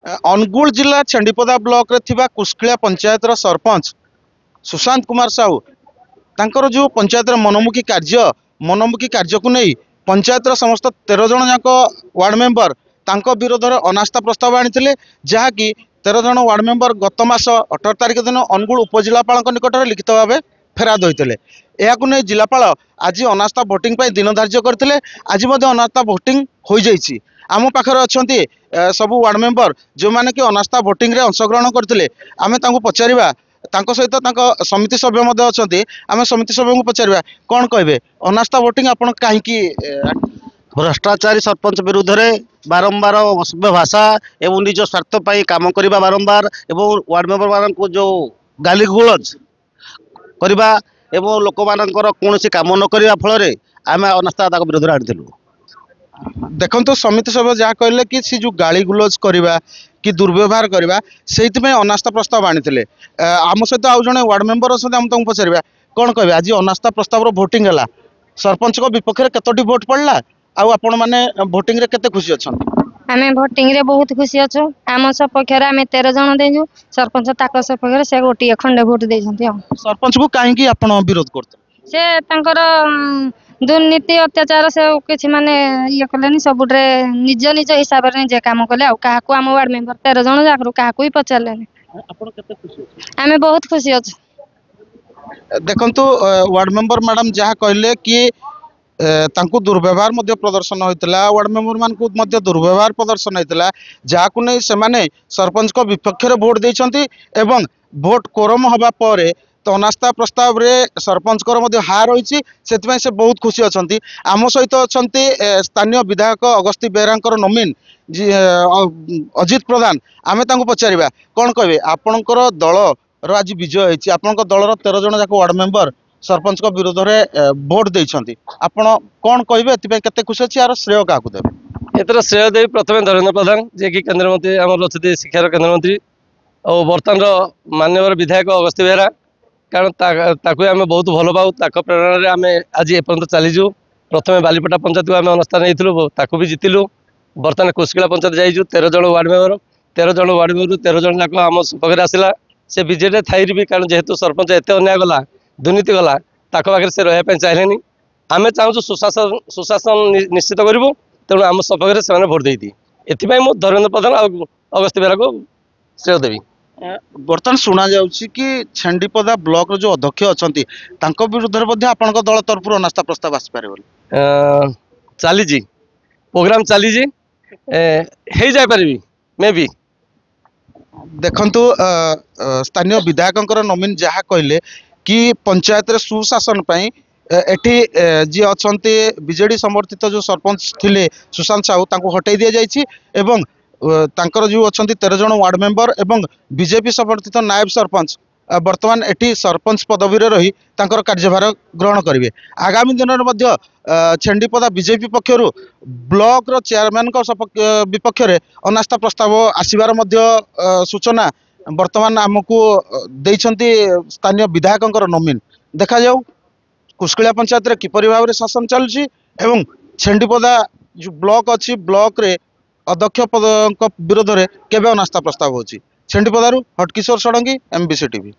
अनुगुल जिला छेंडीपदा ब्लॉक रे थिबा कुस्किलिया पंचायत रो सरपंच सुशांत कुमार साहू तांकर जो पंचायत मनोमुखी कार्य को नहीं पंचायत समस्त 13 जन जाक वार्ड मेंबर तांको विरोध में अनास्था प्रस्ताव आनी जहाँकि 13 जन वार्ड मेंबर गत मास 18 तारिख दिन अनुगुल उपजिलापाल निकट में लिखित भाव फेराद होते नहीं जिलापाल आज अनास्था भोटिंग दिन धार्य करते आज अनास्था भोटिंग हो जाइए आम पाखर अच्छा सबू वार्ड मेंबर जो मैंने कि अनास्था भोटिंग रे अंशग्रहण करते आम पचारा तांको सहित समिति सभ्य अच्छा आम समिति सभ्य को पचारा कौन कहे अनास्था भोटिंग आप कहीं भ्रष्टाचारी सरपंच विरुद्ध में बारंबार असभ्य भाषा एवं निज स्वार्थ पर काम करने बारंबार एवं वार्ड मेंबर मान जो गाली गुलज करवा एवं लोक मानकर कौन काम न करने फल आम अनास्था विरोध में आनी देखो तो समिति सभ्य जहाँ कहले कि सी जो गाली गुलज करवा कि दुर्व्यवहार करवा से अनास्था प्रस्ताव आनी आम सहित आउ जड़े वार्ड मेंबर अच्छा आम तुमको पचारा कौन कहे आज अनास्था प्रस्ताव भोटिंग है सरपंच को विपक्ष में कतोटी भोट पड़ला आउ आपण माने भोटिंग रे केते खुशी अछन आमे भोटिंग रे बहुत खुशी अछु आम सपक्ष रे आमे 13 जन देजु सरपंच ताक सपक्ष रे से गोटी खंडे भोट देजंती सरपंच को काहे की आपण विरोध करते से तांकर दुर्नीति अत्याचार से किछि माने ये कलेनी सबुडरे निज निज हिसाब रे जे काम कले आ काहा को आम वार्ड मेंबर 13 जन जाकरू काहा को ही पचारलेनी आपण केते खुशी आमे बहुत खुशी अछु देखंतु वार्ड मेंबर मैडम जहाँ कहले कि तांको दुर्व्यवहार प्रदर्शन होता वार्ड मेंबर मान को दुर्व्यवहार प्रदर्शन होता जहाँ को नहीं से माने सरपंच को विपक्ष में भोट देइछंती एवं भोट कोरम हवा पर तो अनास्था प्रस्ताव रे सरपंच हार रही से बहुत खुशी अच्छा आम सहित अच्छा स्थानीय विधायक अगस्ती बेहरा नमीन अजित प्रधान आम पचारा कौन कहे आपणकर दल आज विजय होती आपण दलर 13 जन जाक वार्ड मेंबर सरपंच को विरोध में भोट देइछंती आपण कौन कहे केते खुशी अच्छी यार श्रेय क्या देवे एतर श्रेय देवी प्रथम धर्मेंद्र प्रधान जे कि केंद्र मंत्री आम अच्छा शिक्षार केंद्र मंत्री और बर्तमान माननीय विधायक अगस्ती बेहरा कारण ताकू आम बहुत भल पाऊ प्रेरणा आम आज एपर्यंत चलीजु प्रथम बालीपटा पंचायत को आम अनास्था नहीं भी जितिलु बर्तमान कुस्किला पंचायत जाइजु 13 जन वार्ड मेंबर 13 जन वार्ड मेंबर 13 जन जाक आम पाखे आसला से विजेट थी भी कारण जेहेतु सरपंच एत अन्याय गला दुर्नीति गला ताक पाखे से रहा चाहे आम चाहूँ सुशासन निश्चित करूँ तेणु आम सपक्ष से भोट देती एपाई मुझे धर्मेंद्र प्रधान अगस्ती बेहरा को श्रेय देवी बर्तमान शुणा जाउछि कि छेंडीपदा ब्लॉक जो अध्यक्ष अच्छा विरुद्ध में आपण दल तरफ अनास्था प्रस्ताव आसपे चली प्रोग्राम चली जाए पारि मे भी देखंतु स्थानीय विधायक नमीन जहाँ कहले कि पंचायत रे सुशासन पाई एठी जी अच्छे बीजेडी समर्थित जो सरपंच थिले सुशांत साहू तांको हटाई दिया जाइछि एवं तांकर जो अच्छा 13 जन वार्ड मेंबर एवं बीजेपी समर्थित नायब सरपंच वर्तमान एटी सरपंच पदवी रे रही तांकर कार्यभार ग्रहण करेंगे आगामी दिन में छेंडीपदा बीजेपी पक्षर ब्लॉक रो चेयरमैन विपक्ष में अनास्था प्रस्ताव आसबार सूचना वर्तमान आमको देइछंती स्थानीय विधायक नमीन देखा जाऊ कुस्किलिया पंचायत रे किपरि भाव रे शासन चलुछि एवं छेंडीपदा जो ब्लॉक अच्छी ब्लॉक रे अध्यक्ष पद विरोध में केबे अनास्था प्रस्ताव होछि छेंडीपदारु हटकिशोर षडंगी MBC TV।